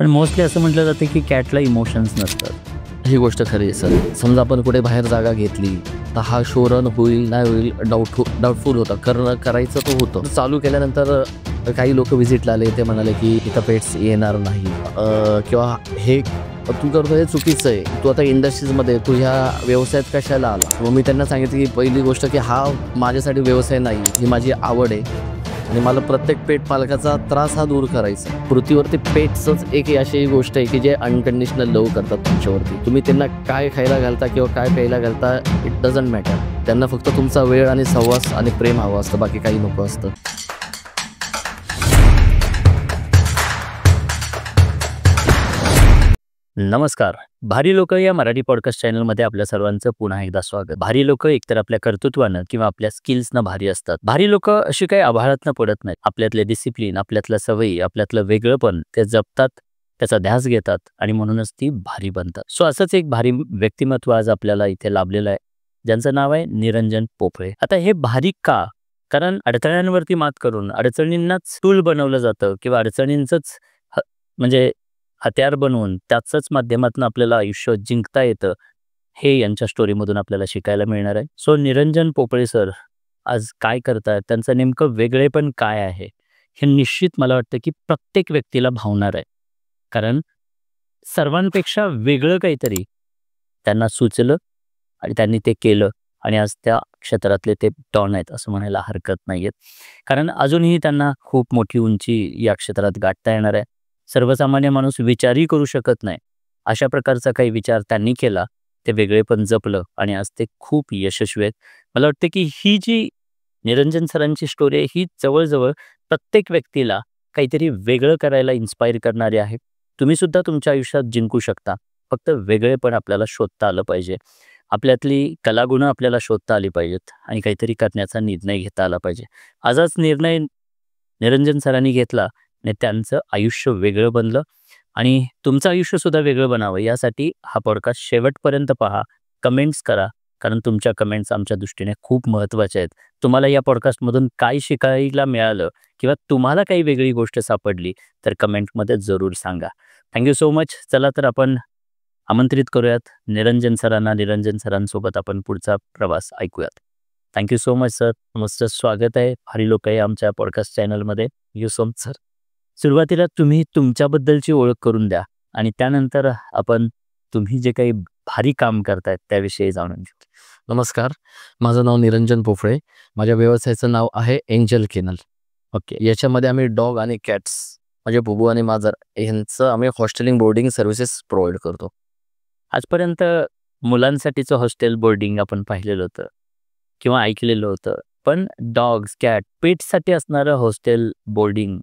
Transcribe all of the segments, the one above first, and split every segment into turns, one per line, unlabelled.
पण मोस्टली असं म्हटलं जातं की कॅटला इमोशन्स नसतात.
ही गोष्ट खरी आहे सर. समजा आपण कुठे बाहेर जागा घेतली तर हा शो रन होईल नाही होईल डाऊटफुल होता. करायचं तो होतं. चालू केल्यानंतर काही लोक व्हिजिटला आले, ते म्हणाले की इथं पेट्स येणार नाही किंवा हे तू करतो हे चुकीचं आहे, तू आता इंडस्ट्रीजमध्ये तू ह्या व्यवसायात कशाला आला. मग मी त्यांना सांगितलं की पहिली गोष्ट की हा माझ्यासाठी व्यवसाय नाही, ही माझी आवड आहे आणि मला प्रत्येक पेट पालकाचा त्रास हा दूर करायचा. पृथ्वीवरती पेट्सच एक अशी गोष्ट आहे की जे अनकंडिशनल लव करतात तुमच्यावरती. तुम्ही त्यांना काय खायला घालता किंवा काय प्यायला घालता, इट डझंट मॅटर. त्यांना फक्त तुमचा वेळ आणि सहवास आणि प्रेम हवं असतं, बाकी काही नको असतं.
नमस्कार. भारी लोक या मराठी पॉडकास्ट चॅनलमध्ये आपल्या सर्वांचं पुन्हा एकदा स्वागत. भारी लोक एकतर आपल्या कर्तृत्वानं किंवा आपल्या स्किल्सनं भारी असतात. भारी लोक अशी काही आभाळातनं पडत नाहीत. आपल्यातले डिसिप्लिन, आपल्यातल्या सवयी, आपल्यातलं वेगळंपण ते जपतात, त्याचा ध्यास घेतात आणि म्हणूनच ती भारी बनतात. सो असंच एक भारी व्यक्तिमत्व आज आपल्याला इथे लाभलेलं आहे, ज्यांचं नाव आहे निरंजन पोफळे. आता हे भारी का? कारण अडथळ्यांवरती मात करून अडचणींनाच टूल बनवलं जातं किंवा अडचणींचंच म्हणजे हत्यार बनवून त्याचंच माध्यमातून आपल्याला आयुष्य जिंकता येतं, हे यांच्या स्टोरीमधून आपल्याला शिकायला मिळणार आहे. सो निरंजन पोफळे सर आज काय करतात, त्यांचं नेमकं वेगळेपण काय आहे, हे निश्चित मला वाटतं की प्रत्येक व्यक्तीला भावणार आहे. कारण सर्वांपेक्षा वेगळं काहीतरी त्यांना सुचलं आणि त्यांनी ते केलं आणि आज त्या क्षेत्रातले ते डॉन आहेत असं म्हणायला हरकत नाही. कारण अजूनही त्यांना खूप मोठी उंची या क्षेत्रात गाठता येणार आहे. सर्वसामान्य माणूस विचारही करू शकत नाही अशा प्रकारचा काही विचार त्यांनी केला, ते वेगळेपण जपलं आणि आज ते खूप यशस्वी आहेत. मला वाटतं की ही जी निरंजन सरांची स्टोरी आहे, ही जवळजवळ प्रत्येक व्यक्तीला काहीतरी वेगळं करायला इन्स्पायर करणारी आहे. तुम्ही सुद्धा तुमच्या आयुष्यात जिंकू शकता, फक्त वेगळेपण आपल्याला शोधता आलं पाहिजे. आपल्यातली कलागुणं आपल्याला शोधता आली पाहिजेत आणि काहीतरी करण्याचा निर्णय घेता आला पाहिजे. आजच निर्णय निरंजन सरांनी घेतला आणि त्यांचं आयुष्य वेगळं बनलं आणि तुमचं आयुष्यसुद्धा वेगळं बनावं यासाठी हा पॉडकास्ट शेवटपर्यंत पहा, कमेंट्स करा. कारण तुमच्या कमेंट्स आमच्या दृष्टीने खूप महत्त्वाच्या आहेत. तुम्हाला या पॉडकास्टमधून काय शिकायला मिळालं किंवा तुम्हाला काही वेगळी गोष्ट सापडली तर कमेंटमध्ये जरूर सांगा. Thank you so much. चला तर आपण आमंत्रित करूयात निरंजन सरांना. निरंजन सरांसोबत आपण पुढचा प्रवास ऐकूयात. Thank you so much sir. मस्त स्वागत आहे भारी लोक आहे आमच्या पॉडकास्ट चॅनलमध्ये. You so much sir. सुरुवातीला तुम्ही तुमच्याबद्दलची ओळख करून द्या आणि त्यानंतर आपण तुम्ही जे काही भारी काम करतायत त्याविषयी जाणून घेऊ.
नमस्कार, माझं नाव निरंजन पोफळे. माझ्या व्यवसायाचं नाव आहे एंजल केनल.
ओके.
याच्यामध्ये आम्ही डॉग आणि कॅट्स म्हणजे बुबू आणि माजर यांचं आम्ही हॉस्टेलिंग बोर्डिंग सर्व्हिसेस प्रोव्हाइड करतो.
आजपर्यंत मुलांसाठीचं हॉस्टेल बोर्डिंग आपण पाहिलेलं होतं किंवा ऐकलेलं होतं, पण डॉग्स, कॅट, पेट्ससाठी असणारं हॉस्टेल बोर्डिंग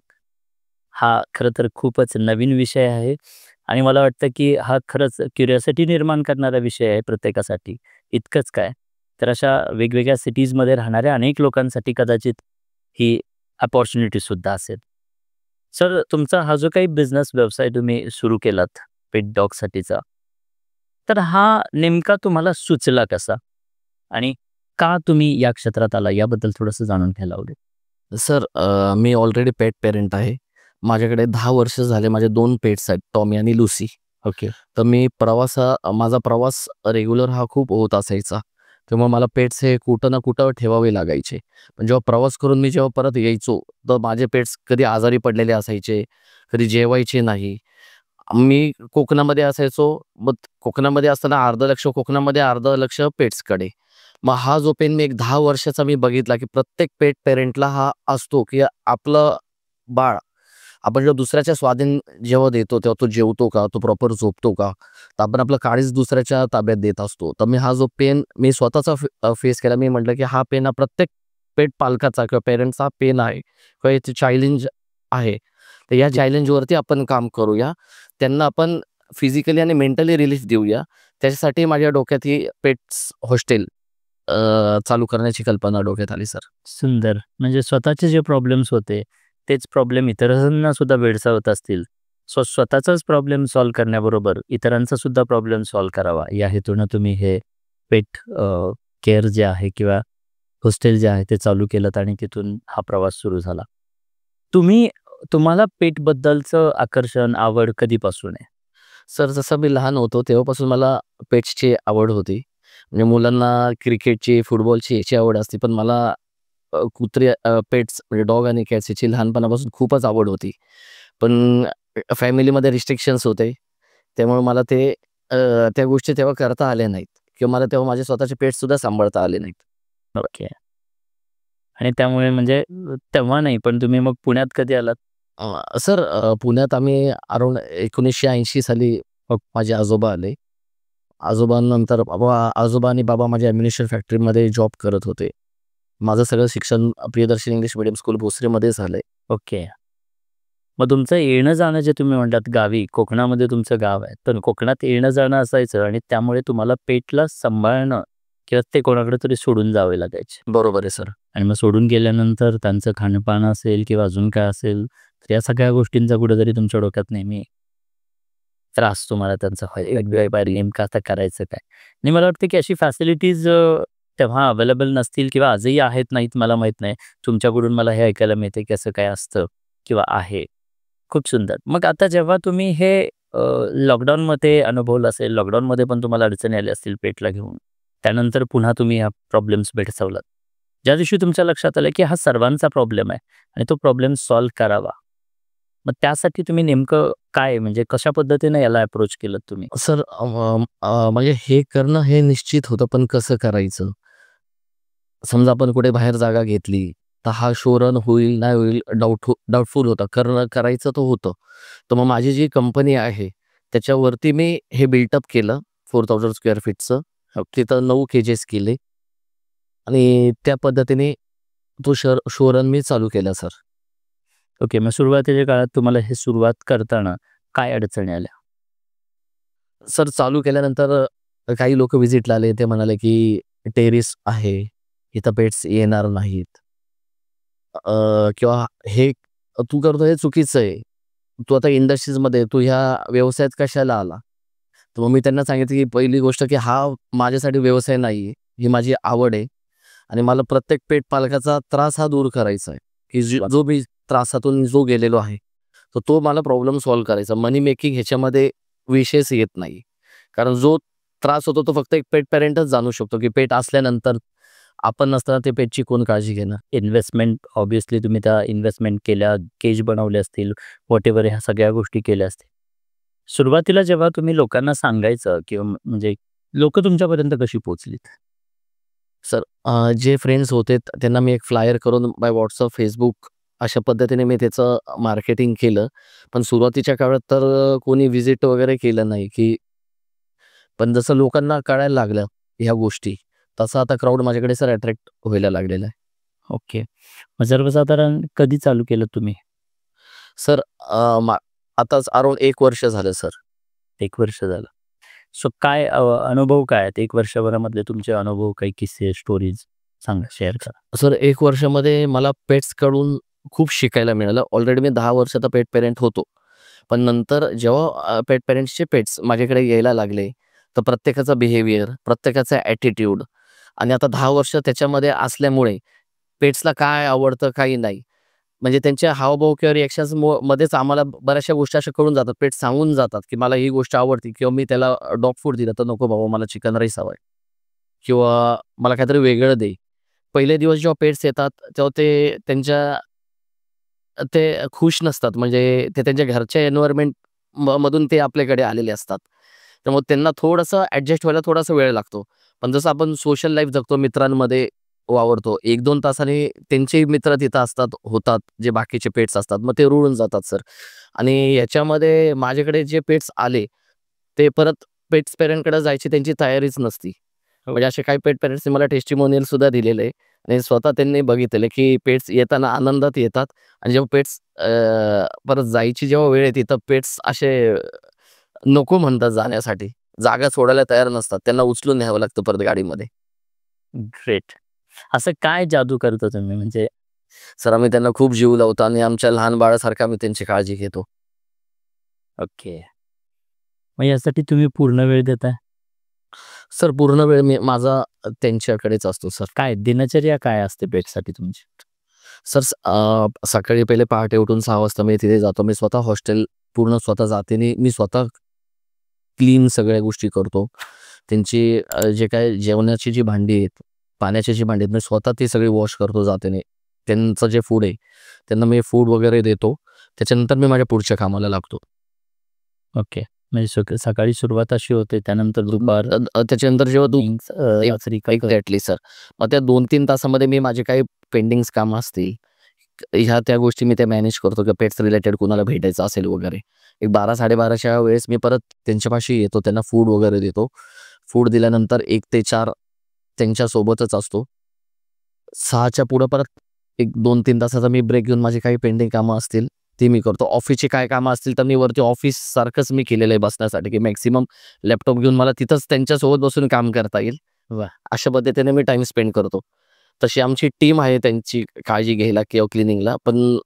हा खरं तर खूपच नवीन विषय आहे आणि मला वाटतं की हा खरंच क्युरिओसिटी निर्माण करणारा विषय आहे प्रत्येकासाठी. इतकंच काय, तर अशा वेगवेगळ्या सिटीजमध्ये राहणाऱ्या अनेक लोकांसाठी कदाचित ही अपॉर्च्युनिटीसुद्धा असेल. सर, तुमचा हा जो काही बिझनेस व्यवसाय तुम्ही सुरू केलात पेट डॉगसाठीचा, तर हा नेमका तुम्हाला सुचला कसा आणि का तुम्ही या क्षेत्रात आला याबद्दल थोडंसं जाणून घ्यायला आवडेल.
सर, मी ऑलरेडी पेट पेरेंट आहे. माझ्याकडे 10 वर्ष झाले. माझे 2 पेट्स आहेत, टॉमी आणि लुसी.
ओके.
तर माझा प्रवास रेग्युलर हा खूप होत असायचा. तेव्हा मला पेट्स हे कुठं ना कुठं ठेवावे लागायचे. पण जेव्हा प्रवास करून मी जेव्हा परत यायचो, तर माझे पेट्स कधी आजारी पडलेले असायचे, कधी जेवायचे नाही. मी कोकणामध्ये असायचो. मग कोकणामध्ये असताना अर्ध लक्ष कोकणामध्ये, अर्ध लक्ष पेट्सकडे. मग हा जो पेन मी एक 10 वर्षाचा मी बघितला, की प्रत्येक पेट पेरेंटला हा असतो, की आपलं बाळ आपण जेव्हा दुसऱ्याच्या स्वाधीन जेव्हा देतो, तेव्हा तो जेवतो का? तो प्रॉपर झोपतो का? तर आपण आपलं काळीज दुसऱ्याच्या ताब्यात देत असतो. तर मी हा जो पेन मी स्वतःचा फेस केला. मी म्हटलं, की हा पेन हा प्रत्येक पेट पालकाचा किंवा पेरेंट्सचा पेन आहे किंवा याची चॅलेंज आहे. तर या चॅलेंजवरती आपण काम करूया. त्यांना आपण फिजिकली आणि मेंटली रिलीफ देऊया. त्याच्यासाठी माझ्या डोक्यात ही पेट्स हॉस्टेल चालू करण्याची कल्पना डोक्यात आली सर.
सुंदर. म्हणजे स्वतःचे जे प्रॉब्लेम्स होते, तेच प्रॉब्लेम इतरांना सुद्धा भेडसावत असतील. स्वतःचाच प्रॉब्लेम सॉल्व्ह करण्याबरोबर इतरांचा सुद्धा प्रॉब्लेम सॉल्व्ह करावा या हेतूनं तुम्ही हे पेट केअर जे आहे किंवा हॉस्टेल जे आहे ते चालू केलं आणि तिथून हा प्रवास सुरू झाला. तुम्ही तुम्हाला पेटबद्दलचं आकर्षण, आवड कधीपासून आहे?
सर जसं मी लहान होतो तेव्हापासून मला पेट्सची आवड होती. म्हणजे मुलांना क्रिकेटची, फुटबॉलची याची आवड असते. पण मला कुत्रे पेट्स म्हणजे डॉग आणि कॅट्स याची लहानपणापासून खूपच आवड होती. पण फॅमिलीमध्ये रिस्ट्रिक्शन्स होते. त्यामुळे मला त्या गोष्टी तेव्हा करता आल्या नाहीत किंवा मला तेव्हा माझे स्वतःचे पेट्ससुद्धा सांभाळता आले नाहीत.
ओके. आणि त्यामुळे म्हणजे तेव्हा नाही, पण तुम्ही मग पुण्यात कधी आलात?
सर पुण्यात आम्ही अराउंड 1980 साली माझे आजोबा आले. आजोबांनंतर आजोबा आणि बाबा माझ्या ॲम्युनिशन फॅक्टरीमध्ये जॉब करत होते. माझं सगळं शिक्षण प्रियदर्शनी इंग्लिश मीडियम स्कूल भोसरीमध्ये झालंय.
ओके. मग तुमचं येणं-जाणं जे तुम्ही म्हणलात गावी, कोकणामध्ये तुमचं गाव आहे. तर कोकणात येणं-जाणं असायचं आणि त्यामुळे तुम्हाला पेटला सांभाळणं किंवा ते कोणाकडे तरी सोडून जावे लागायचे.
बरोबर आहे सर.
आणि मग सोडून गेल्यानंतर त्यांचं खाणं-पान असेल किंवा अजून काय असेल, तर या सगळ्या गोष्टींचा कुठेतरी तुमच्या डोक्यात नेहमी त्रास तुम्हाला त्यांचा व्हायचा. नेमकं आता करायचं काय? आणि मला वाटतं की अशी फॅसिलिटीज तेव्हा अवेलेबल नसतील किंवा आजही आहेत नाहीत मला माहीत नाही. तुमच्याकडून मला हे ऐकायला मिळते की असं काय असतं किंवा आहे. खूप सुंदर. मग आता जेव्हा तुम्ही हे लॉकडाऊनमध्ये अनुभवलं असेल, लॉकडाऊनमध्ये पण तुम्हाला अडचणी आल्या असतील पेटला घेऊन. त्यानंतर पुन्हा तुम्ही ह्या प्रॉब्लेम्स भेडसावलात. ज्या दिवशी तुमच्या लक्षात आलं की हा सर्वांचा प्रॉब्लेम आहे आणि तो प्रॉब्लेम सॉल्व्ह करावा. मग त्यासाठी तुम्ही नेमकं काय म्हणजे कशा पद्धतीने याला अप्रोच केलत तुम्ही?
सर म्हणजे हे करणं हे निश्चित होतं, पण कसं करायचं? समजा आपण कुठे बाहेर जागा घेतली, तर हा शो रन होईल, नाही होईल डाउटफुल होता. करायचं तर होतं. तर मग माझी जी कंपनी आहे, त्याच्यावरती मी हे बिल्टअप केलं 4000 स्क्वेअर फीटचं. तिथं 9 केजेस केले आणि त्या पद्धतीने तो शो रन मी चालू केला सर.
ओके. मग सुरुवातीच्या काळात तुम्हाला हे सुरुवात करताना काय अडचणी आल्या?
सर चालू केल्यानंतर काही लोकं व्हिजिटला आले. ते म्हणाले, की टेरेस आहे, इथं पेट्स येणार नाहीत. किंवा हे तू करतो हे चुकीचं आहे. तू आता इंडस्ट्रीजमध्ये तू ह्या व्यवसायात कशाला आला? तर मग मी त्यांना सांगितलं, की पहिली गोष्ट, की हा माझ्यासाठी व्यवसाय नाही आहे. ही माझी आवड आहे आणि मला प्रत्येक पेट पालकाचा त्रास हा दूर करायचा आहे, की जो मी त्रासातून गेलेलो आहे, तर तो मला प्रॉब्लेम सॉल्व्ह करायचा. मनी मेकिंग ह्याच्यामध्ये विषयच येत नाही. कारण जो त्रास होतो तो फक्त एक पेट पॅरेंटच जाणू शकतो, की पेट असल्यानंतर आपण नसताना ते पेटची कोण काळजी घेणार?
इन्व्हेस्टमेंट ऑब्व्हियसली तुम्ही त्या इन्व्हेस्टमेंट केल्या, केज बनवले असतील, व्हॉटएव्हर ह्या सगळ्या गोष्टी केल्या असतील. सुरुवातीला जेव्हा तुम्ही लोकांना सांगायचं किंवा म्हणजे लोकं तुमच्यापर्यंत कशी पोहोचलीत?
सर जे फ्रेंड्स होते त्यांना मी एक फ्लायर करून बाय WhatsApp, Facebook अशा पद्धतीने मी त्याचं मार्केटिंग केलं. पण सुरुवातीच्या काळात तर कोणी व्हिजिट वगैरे केलं नाही, की पण जसं लोकांना कळायला लागल्या ह्या गोष्टी, तसा आता क्राउड माझ्याकडे सर अट्रॅक्ट व्हायला लागलेला आहे.
ओके. मग सर्वसाधारण कधी चालू केलं तुम्ही?
सर आताच अराउंड 1 वर्ष झालं सर.
1 वर्ष झालं. सो काय अनुभव काय आहेत? 1 वर्षभरामधले तुमचे अनुभव, काही किस्से, स्टोरीज सांगा, शेअर करा.
सर 1 वर्षामध्ये मला पेट्सकडून खूप शिकायला मिळालं. ऑलरेडी मी 10 वर्षाचा पेट पेरेंट होतो. पण नंतर जेव्हा पेट पेरेंट्सचे पेट्स माझ्याकडे यायला लागले, तर प्रत्येकाचा बिहेवियर, प्रत्येकाचा ॲटिट्यूड आणि आता 10 वर्ष त्याच्यामध्ये असल्यामुळे पेट्सला काय आवडतं, काही नाही. म्हणजे त्यांच्या हावभाव किंवा रिएक्शन्स मध्येच आम्हाला बऱ्याचशा गोष्टी अशा कळून जातात. पेट्स सांगून जातात, की मला ही गोष्ट आवडते किंवा मी त्याला डॉग फूड दिलं, तर नको बाबा मला चिकन राईस हवा किंवा मला काहीतरी वेगळं दे. पहिले दिवस जेव्हा पेट्स येतात, तेव्हा ते खुश नसतात. म्हणजे ते त्यांच्या घरच्या एन्व्हायर्नमेंट मधून ते आपल्याकडे आलेले असतात. त्यामुळे त्यांना थोडंसं ॲडजस्ट व्हायला थोडासा वेळ लागतो. पण जसं आपण सोशल लाईफ जगतो, मित्रांमध्ये वावरतो, 1-2 तासाने त्यांचेही मित्र तिथं होतात, जे बाकीचे पेट्स असतात. मग ते रुळून जातात सर. आणि याच्यामध्ये माझ्याकडे जे पेट्स आले, ते परत पेट्स पेरेंटकडे जायची त्यांची तयारीच नसती.
हो.
म्हणजे असे काही पेट पेरेंट्सनी मला टेस्टिमोनियल सुद्धा दिलेलं आहे आणि स्वतः त्यांनी बघितलेलं की पेट्स येताना आनंदात येतात आणि जेव्हा पेट्स परत जायची जेव्हा वेळ येते, तर पेट्स असे नको म्हणतात जाण्यासाठी. जागा सोडायला तयार नसतात. त्यांना उचलून न्यावं लागतं परत गाडीमध्ये.
ग्रेट. असं काय जादू करता तुम्ही म्हणजे?
सर आम्ही त्यांना खूप जीव लावतो आणि आमच्या लहान बाळासारखं आम्ही त्यांची काळजी घेतो.
ओके. मग यासाठी तुम्ही पूर्ण वेळ देताय?
सर पूर्ण वेळ माझा त्यांच्याकडेच असतो सर.
काय दिनचर्या काय असते पेटसाठी तुमची?
सर सकाळी पहिले पहाटे उठून 6 वाजता मी तिथे जातो. मी स्वतः हॉस्टेल पूर्ण स्वतः जातीने मी स्वतः क्लीन सगळ्या गोष्टी करतो. त्यांची जे काही जेवणाची जी भांडी आहेत, पाण्याची जी भांडी आहेत, मी स्वतः ती सगळी वॉश करतो जातीने. त्यांचं जे फूड आहे, त्यांना मी फूड वगैरे देतो. त्याच्यानंतर मी माझ्या पुढच्या कामाला लागतो.
ओके. म्हणजे सकाळी सुरुवात अशी होते, त्यानंतर दुपार
त्याच्यानंतर जेव्हा
रात्री काय
एक्झॅक्टली सर. मग त्या 2-3 तासामध्ये मी माझे काही पेंडिंग्स कामं असतील, ह्या त्या गोष्टी मी त्या मॅनेज करतो किंवा पेट्स रिलेटेड कुणाला भेटायचं असेल वगैरे. एक 12-12:30च्या वेळेस मी परत त्यांच्यापाशी येतो. त्यांना फूड वगैरे देतो. फूड दिल्यानंतर 1 ते 4 त्यांच्यासोबतच असतो. 6च्या पुढं परत एक 2-3 तासाचा मी ब्रेक घेऊन माझी काही पेंडिंग कामं असतील ती मी करतो. ऑफिसची काय कामं असतील तर मी वरती ऑफिससारखंच मी केलेलं आहे बसण्यासाठी, की मॅक्सिमम लॅपटॉप घेऊन मला तिथंच त्यांच्यासोबत बसून काम करता येईल.
वाह!
अशा पद्धतीने मी टाईम स्पेंड करतो. तशी आमची टीम आहे त्यांची काळजी घ्यायला किंवा क्लिनिंगला, पण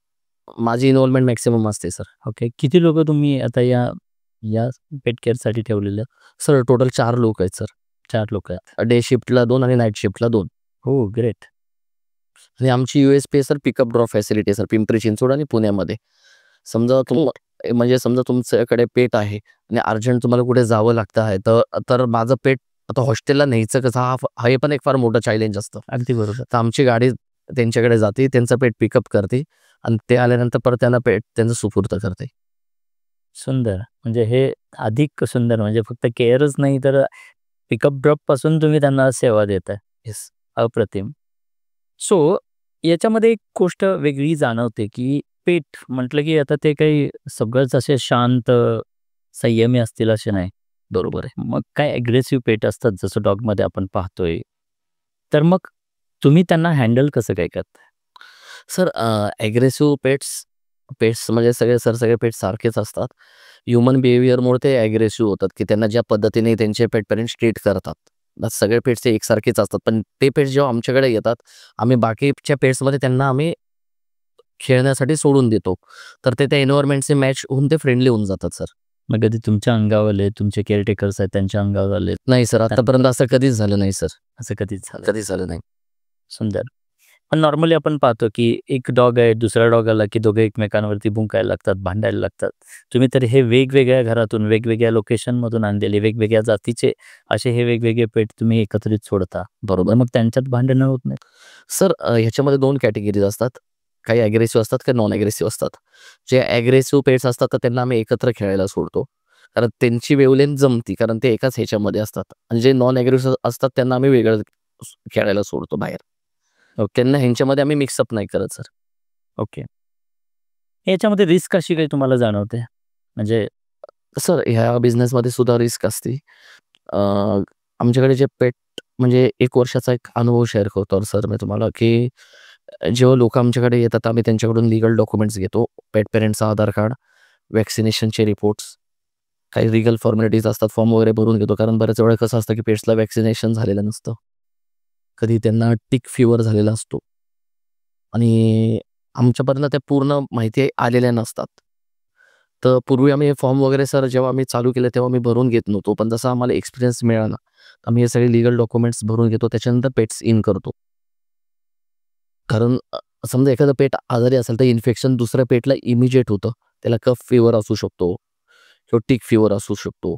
माझी इन्व्हॉल्वमेंट मॅक्सिमम असते सर.
ओके. किती लोकं तुम्ही आता या पेट केअरसाठी ठेवलेले आहेत?
सर टोटल 4 लोक आहेत सर.
4 लोकं आहेत.
डे शिफ्टला 2 आणि नाईट शिफ्टला 2.
हो, ग्रेट.
आणि आमची USP sir pickup drop facility sir Pimpri Chinchwad आणि पुण्यामध्ये. समजा म्हणजे समजा तुमच्याकडे पेट आहे आणि अर्जंट तुम्हाला कुठे जावं लागतं आहे, तर माझं पेट आता हॉस्टेलला न्यायचं कसं हे पण एक फार मोठं चॅलेंज असतं.
अगदी बरोबर.
तर आमची गाडी त्यांच्याकडे जाते, त्यांचं पेट पिकअप करते आणि ते आल्यानंतर परत त्यांना पेट त्यांचं सुपूर्द करते.
सुंदर. म्हणजे हे अधिक सुंदर, म्हणजे फक्त केअरच नाही तर पिकअप ड्रॉपपासून तुम्ही त्यांना सेवा देताय.
येस.
अप्रतिम. सो याच्यामध्ये एक गोष्ट वेगळी जाणवते, की पेट म्हटलं की आता ते काही सगळंच असे शांत, संयमी असतील असे नाही.
बरोबर आहे.
मग काय ॲग्रेसिव्ह पेट असतात जसं डॉगमध्ये आपण पाहतोय. तर मग तुम्ही त्यांना हँडल कसं काय करताय?
सर ॲग्रेसिव्ह पेट्स म्हणजे सगळे पेट्स सारखेच असतात. ह्युमन बिहेवियरमुळे ते ॲग्रेसिव्ह होतात, की त्यांना ज्या पद्धतीने त्यांचे पेट पेरेंट्स ट्रीट करतात. सगळे पेट्स ते एकसारखेच असतात. पण ते पेट्स जेव्हा आमच्याकडे येतात, आम्ही बाकीच्या पेट्समध्ये त्यांना आम्ही खेळण्यासाठी सोडून देतो. तर ते त्या एन्व्हायर्नमेंटचे मॅच होऊन ते फ्रेंडली होऊन जातात सर.
मग कधी तुमच्या अंगावर आले, तुमचे केअरटेकर्स आहेत त्यांच्या अंगावर आले,
नाही सर, आतापर्यंत असं कधीच झालं नाही सर.
असं कधीच झालं?
कधीच झालं नाही.
सुंदर. पण नॉर्मली आपण पाहतो, की एक डॉग आहे, दुसरा डॉग आला, की दोघे एकमेकांवरती भुंकायला लागतात, भांडायला लागतात. तुम्ही तर हे वेगवेगळ्या घरातून, वेगवेगळ्या लोकेशनमधून आणलेले, वेगवेगळ्या जातीचे असे हे वेगवेगळे पेट तुम्ही एकत्रित सोडता.
बरोबर.
मग त्यांच्यात भांडणं होत नाहीत?
सर ह्याच्यामध्ये 2 कॅटेगरीज असतात. काही ॲग्रेसिव्ह असतात, काही नॉन ॲग्रेसिव्ह असतात. जे ॲग्रेसिव्ह पेट्स असतात तर त्यांना आम्ही एकत्र खेळायला सोडतो. कारण त्यांची वेव्हलेंथ जमती, कारण ते एकाच ह्याच्यामध्ये असतात. आणि जे नॉन ॲग्रेसिव्ह असतात त्यांना आम्ही वेगळं खेळायला सोडतो बाहेर. त्यांना ह्यांच्यामध्ये आम्ही मिक्सअप नाही करत सर.
ओके. याच्यामध्ये रिस्क अशी काही तुम्हाला जाणवते? म्हणजे
सर ह्या बिझनेसमध्ये सुद्धा रिस्क असते. आमच्याकडे जे पेट म्हणजे 1 वर्षाचा एक अनुभव शेअर करतो सर मी तुम्हाला, की जेव्हा लोकं आमच्याकडे येतात आम्ही त्यांच्याकडून लीगल डॉक्युमेंट्स घेतो. पेट पेरेंटचं आधार कार्ड, व्हॅक्सिनेशनचे रिपोर्ट्स, काही लीगल फॉर्मॅलिटीज असतात, फॉर्म वगैरे भरून घेतो. कारण बऱ्याच वेळा कसं असतं, की पेट्सला व्हॅक्सिनेशन झालेलं नसतं. कधी त्यांना टिक फीवर झालेला असतो आणि आमच्यापर्यंत त्या पूर्ण माहिती आलेल्या नसतात. तर पूर्वी आम्ही हे फॉर्म वगैरे सर जेव्हा आम्ही चालू केलं तेव्हा आम्ही भरून घेत नव्हतो. पण जसा आम्हाला एक्सपिरियन्स मिळाला, आम्ही हे सगळे लीगल डॉक्युमेंट्स भरून घेतो. त्याच्यानंतर पेट्स इन करतो. कारण समजा एखादं पेट आजारी असेल तर इन्फेक्शन दुसऱ्या पेटला इमिजिएट होतं. त्याला कफ फीवर असू शकतो किंवा टिक फीवर असू शकतो.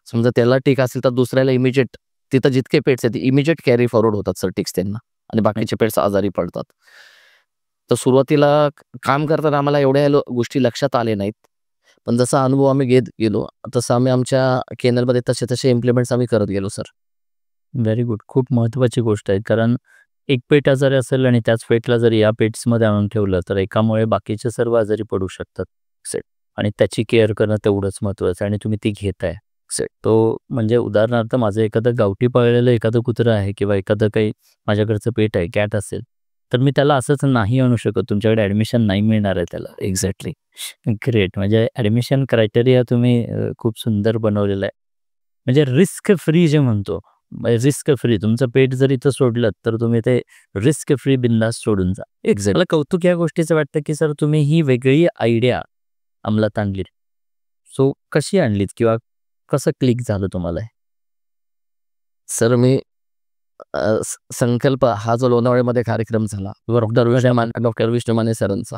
समजा त्याला टिक असेल तर दुसऱ्याला इमिजिएट तिथं जितके पेट्स आहेत इमिजिएट कॅरी फॉरवर्ड होतात सर टिक्स त्यांना आणि बाकीचे पेट्स आजारी पडतात. तर सुरुवातीला काम करताना आम्हाला एवढ्या गोष्टी लक्षात आले नाहीत. पण जसा अनुभव आम्ही घेत गेलो, तसं आम्ही आमच्या केनलमध्ये तसे इम्प्लिमेंट्स आम्ही करत गेलो सर.
Very good. खूप महत्त्वाची गोष्ट आहे. कारण एक पेट आजारी असेल आणि त्याच पेटला जर या पेट्समध्ये आणून ठेवलं तर एकामुळे बाकीचे सर्व आजारी पडू शकतात.
सेट.
आणि त्याची केअर करणं तेवढंच महत्त्वाचं आहे आणि तुम्ही ती घेताय.
सेट.
तो म्हणजे उदाहरणार्थ माझं एखादं गावठी पाळलेलं एखादं कुत्रं आहे किंवा एखादं काही माझ्याकडचं पेट आहे, कॅट असेल, तर मी त्याला असंच नाही आणू शकत. तुमच्याकडे ॲडमिशन नाही मिळणार आहे त्याला.
एक्झॅक्टली.
ग्रेट. म्हणजे ॲडमिशन क्रायटेरिया तुम्ही खूप सुंदर बनवलेला आहे. म्हणजे रिस्क फ्री जे म्हणतो, रिस्क फ्री तुमचं पेट जर इथं सोडलं तर तुम्ही ते रिस्क फ्री बिंदास सोडून जा.
एक्झॅक्ट.
मला कौतुक या गोष्टीचं वाटतं, की सर तुम्ही ही वेगळी आयडिया अंमलात आणलीत. सो कशी आणलीत किंवा कसं क्लिक झालं तुम्हाला हे?
सर मी संकल्प हा जो लोणावळ्यामध्ये कार्यक्रम झाला डॉक्टर विष्णू माने सरांचा,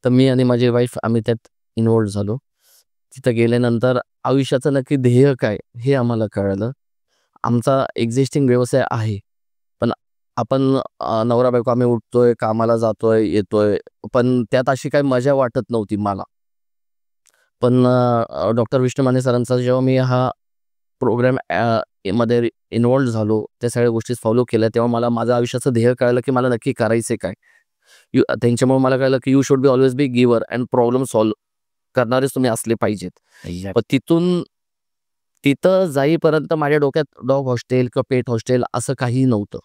तर मी आणि माझी वाईफ आम्ही त्यात इन्व्हॉल्व झालो. तिथं गेल्यानंतर आयुष्याचं नक्की ध्येय काय हे आम्हाला कळलं. आमचा एक्झिस्टिंग व्यवसाय आहे, पण आपण नवरा बायको आम्ही उठतोय, कामाला जातोय, येतोय, पण त्यात अशी काही मजा वाटत नव्हती मला. पण डॉक्टर विष्णू माने सरांचा जेव्हा मी हा प्रोग्राम मध्ये इन्व्हॉल्व झालो, त्या सगळ्या गोष्टी फॉलो केल्या, तेव्हा मला माझं आयुष्याचं ध्येय कळलं की मला नक्की करायचे काय. त्यांच्यामुळे मला कळलं की you should be always be giver and problem solve करणारेच तुम्ही असले पाहिजेत. पण तिथं जाईपर्यंत माझ्या डोक्यात डॉग हॉस्टेल किंवा पेट हॉस्टेल असं काही नव्हतं.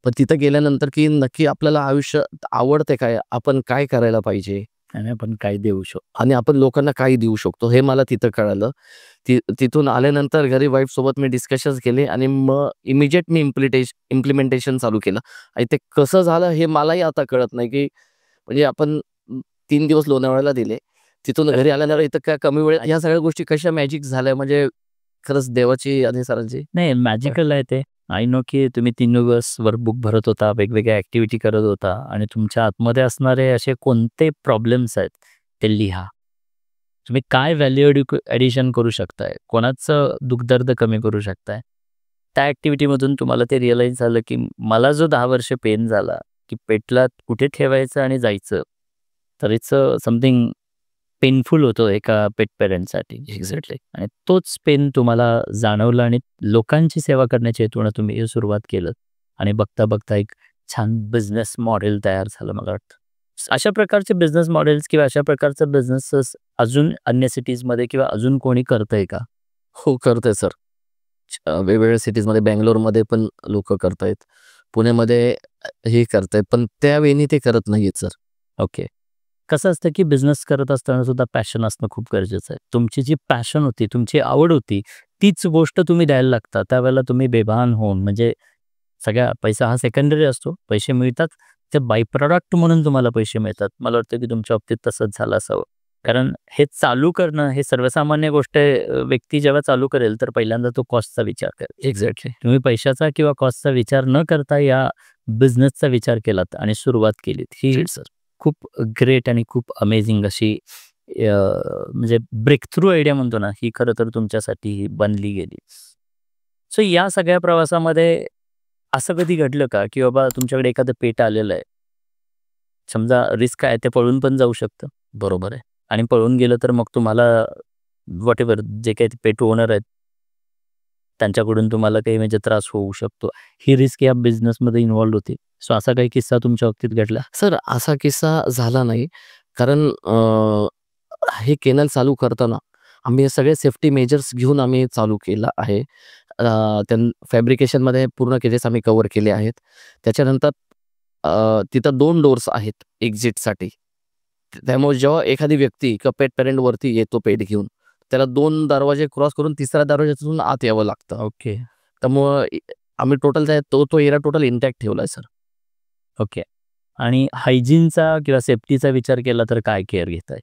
पण तिथं गेल्यानंतर की नक्की आपल्याला आयुष्यात आवडते काय, आपण काय करायला पाहिजे
आणि आपण काय देऊ शकतो
आणि आपण लोकांना काय देऊ शकतो हे मला तिथं कळलं. तिथून आल्यानंतर घरी वाईफ सोबत मी डिस्कशन्स केले आणि मग इमिजिएट मी इम्प्लिमेंटेशन चालू केलं. आणि ते कसं झालं हे मलाही आता कळत नाही, की म्हणजे आपण 3 दिवस लोणावळ्याला दिले, तिथून घरी आल्यानंतर इथं काय कमी वेळेत ह्या सगळ्या गोष्टी कशा मॅजिक झाल्या, म्हणजे खरंच देवाची आणि सरांची.
नाही, मॅजिकल आहे ते. आय नो की तुम्ही 3 दिवस वर्कबुक भरत होता, वेगवेगळ्या ॲक्टिव्हिटी करत होता आणि तुमच्या आतमध्ये असणारे असे कोणते प्रॉब्लेम्स आहेत ते लिहा. तुम्ही काय व्हॅल्यू ॲडिशन करू शकताय, कोणाचं दुःखदर्द कमी करू शकताय. त्या ॲक्टिव्हिटीमधून तुम्हाला ते रिअलाईज झालं की मला जो 10 वर्ष पेन झाला की पेटला कुठे ठेवायचं आणि जायचं, तर इट्स समथिंग पेनफुल होतं एका पेट पेरेंटसाठी.
एक्झॅक्टली.
आणि तोच पेन तुम्हाला जाणवला आणि लोकांची सेवा करण्याच्या हेतूनं तुम्ही हे सुरुवात केलं आणि बघता बघता एक छान बिझनेस मॉडेल तयार झालं मला वाटतं. अशा प्रकारचे बिझनेस मॉडेल्स किंवा अशा प्रकारचं बिझनेसेस अजून अन्य सिटीजमध्ये किंवा अजून कोणी करतंय का?
हो, करतंय सर. वेगवेगळ्या सिटीजमध्ये बंगलोरमध्ये पण लोकं करतायत. पुण्यामध्ये हे करतायत, पण त्या वेळी ते करत नाहीयेत सर.
ओके. कसं असतं की बिझनेस करत असताना सुद्धा पॅशन असणं खूप गरजेचं आहे. तुमची जी पॅशन होती, तुमची आवड होती, तीच गोष्ट तुम्ही द्यायला लागता. त्यावेळेला तुम्ही बेभान होऊन म्हणजे सगळ्या पैसा हा सेकंडरी असतो. पैसे मिळतात, ते बाय प्रॉडक्ट म्हणून तुम्हाला पैसे मिळतात. मला वाटतं की तुमच्या बाबतीत तसंच झालं असावं. कारण हे चालू करणं हे सर्वसामान्य गोष्ट आहे. व्यक्ती जेव्हा चालू करेल तर पहिल्यांदा तो कॉस्टचा विचार करेल.
एक्झॅक्टली.
तुम्ही पैशाचा किंवा कॉस्टचा विचार न करता या बिझनेसचा विचार केलात आणि सुरुवात केलीत. ही
सर.
खूप ग्रेट आणि खूप अमेझिंग अशी म्हणजे ब्रेक थ्रू आयडिया म्हणतो ना, ही खरं तर तुमच्यासाठी ही बनली गेली. सो या सगळ्या प्रवासामध्ये असं कधी घडलं का, की बाबा तुमच्याकडे एखादं पेट आलेलं आहे. समजा रिस्क आहे ते पळून पण जाऊ शकतं.
बरोबर आहे.
आणि पळून गेलं तर मग तुम्हाला व्हॉटएव्हर जे काही पेट ओनर आहेत, त्यांच्याकडून तुम्हाला काही म्हणजे त्रास होऊ शकतो. ही रिस्क या बिझनेसमध्ये इन्व्हॉल्व्ड होती. सो असा काही किस्सा तुमच्या बाबतीत घडला?
सर असा किस्सा झाला नाही. कारण हे केनल चालू करताना आम्ही हे सगळे सेफ्टी मेजर्स घेऊन आम्ही चालू केलं आहे. फॅब्रिकेशनमध्ये पूर्ण केजेस आम्ही कव्हर केले आहेत. त्याच्यानंतर तिथं 2 डोर्स आहेत एक्झिटसाठी. त्यामुळे जेव्हा एखादी व्यक्ती किंवा पेट पेरेंट वरती येतो पेट घेऊन, त्याला 2 दरवाजे क्रॉस करून तिसऱ्या दरवाज्यातून आत यावं लागतं.
ओके,
त्यामुळं आम्ही टोटल तो एरिया टोटल इंटॅक्ट ठेवलाय सर.
ओके. आणि हायजीनचा किंवा सेफ्टीचा विचार केला तर काय केअर घेताय?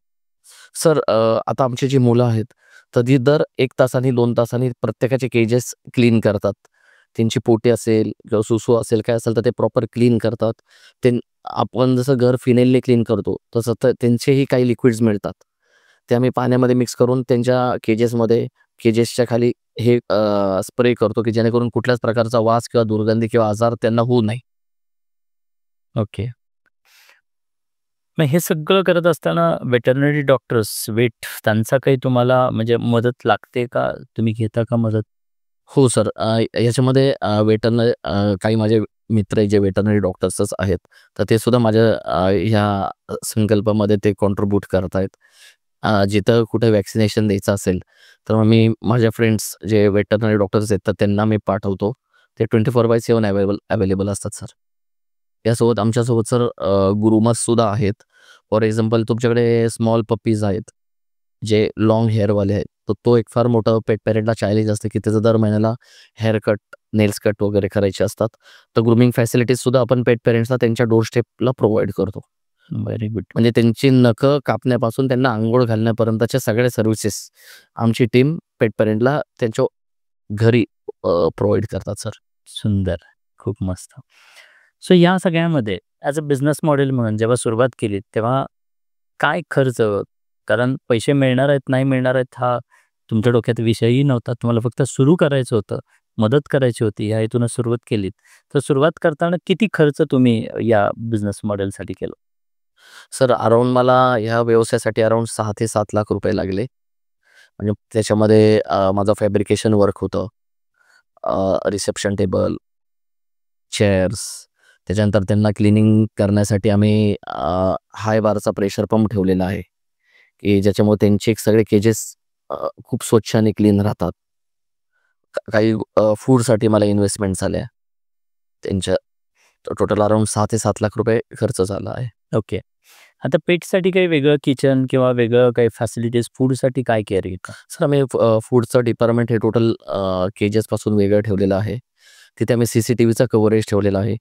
सर आता आमची जी मुलं आहेत, तर ती दर 1 तासाने 2 तासांनी प्रत्येकाचे केजेस क्लीन करतात. त्यांची पोटी असेल किंवा सुसू असेल, काय असेल तर ते प्रॉपर क्लीन करतात. आपण जसं घर फिनेलने क्लीन करतो, तसं तर त्यांचेही काही लिक्विड्स मिळतात. ते आम्ही पाण्यामध्ये मिक्स करून त्यांच्या केजेसच्या खाली हे स्प्रे करतो, की जेणेकरून कुठल्याच प्रकारचा वास किंवा दुर्गंधी किंवा आजार त्यांना होऊ नये.
ओके. मग हे सगळं करत असताना वेटरनरी डॉक्टर्स, त्यांचा काही तुम्हाला म्हणजे मदत लागते का? तुम्ही घेता का मदत?
हो सर. याच्यामध्ये काही माझे मित्र जे वेटरनरी डॉक्टर्सच आहेत, तर ते सुद्धा माझ्या ह्या संकल्पामध्ये ते कॉन्ट्रिब्यूट करतायत. जिथं कुठे वॅक्सिनेशन द्यायचं असेल, तर मग मी माझ्या फ्रेंड्स जे वेटरनरी डॉक्टर्स आहेत, तर त्यांना मी पाठवतो. ते 24/7 अवेलेबल असतात सर. यासोबत आमच्यासोबत सर ग्रूमर्ससुद्धा आहेत. फॉर एक्झाम्पल तुमच्याकडे स्मॉल पप्पीज आहेत, जे लाँग हेअरवाले आहेत. तर तो एक फार मोठा पेट पेरेंटला चॅलेंज असते, की त्याचं दर महिन्याला हेअर कट, नेल्स कट वगैरे करायचे असतात. तर ग्रूमिंग फॅसिलिटीजसुद्धा आपण पेट पेरेंट्सला त्यांच्या डोर स्टेपला प्रोव्हाईड करतो.
Very good.
म्हणजे त्यांची नखं कापण्यापासून त्यांना अंघोळ घालण्यापर्यंतच्या सगळ्या सर्व्हिसेस आमची टीम पेट पेरेंटला त्यांच्या घरी प्रोव्हाईड करतात सर.
सुंदर. खूप मस्त. सो या सगळ्यामध्ये ॲज अ बिझनेस मॉडेल म्हणून जेव्हा सुरुवात केलीत, तेव्हा काय खर्च? कारण पैसे मिळणार आहेत, नाही मिळणार आहेत हा तुमच्या डोक्यात विषयही नव्हता. तुम्हाला फक्त सुरू करायचं होतं, मदत करायची होती, ह्या हेतूनं सुरुवात केलीत. तर सुरुवात करताना किती खर्च तुम्ही या बिझनेस मॉडेलसाठी केला?
सर अराउंड मला ह्या व्यवसायासाठी अराउंड 6 ते 7 लाख रुपये लागले. म्हणजे त्याच्यामध्ये माझं फॅब्रिकेशन वर्क होतं. रिसेप्शन टेबल, चेअर्स, त्याच्यानंतर त्यांना क्लिनिंग करण्यासाठी आम्ही हाय बारचा प्रेशर पंप ठेवलेला आहे, की ज्याच्यामुळे त्यांचे सगळे केजेस खूप स्वच्छ आणि क्लीन राहतात. काही फूडसाठी मला इन्व्हेस्टमेंट झाल्या त्यांच्या. टोटल अराउंड 6 ते 7 लाख रुपये खर्च झाला आहे.
ओके. आता पेट्ससाठी काही वेगळं किचन किंवा वेगळं काही फॅसिलिटीज फूडसाठी काय केअर घेता?
सर आम्ही फूडचं डिपार्टमेंट हे टोटल केजेसपासून वेगळं ठेवलेलं आहे. तिथे आम्ही CCTVचा कव्हरेज ठेवलेला आहे.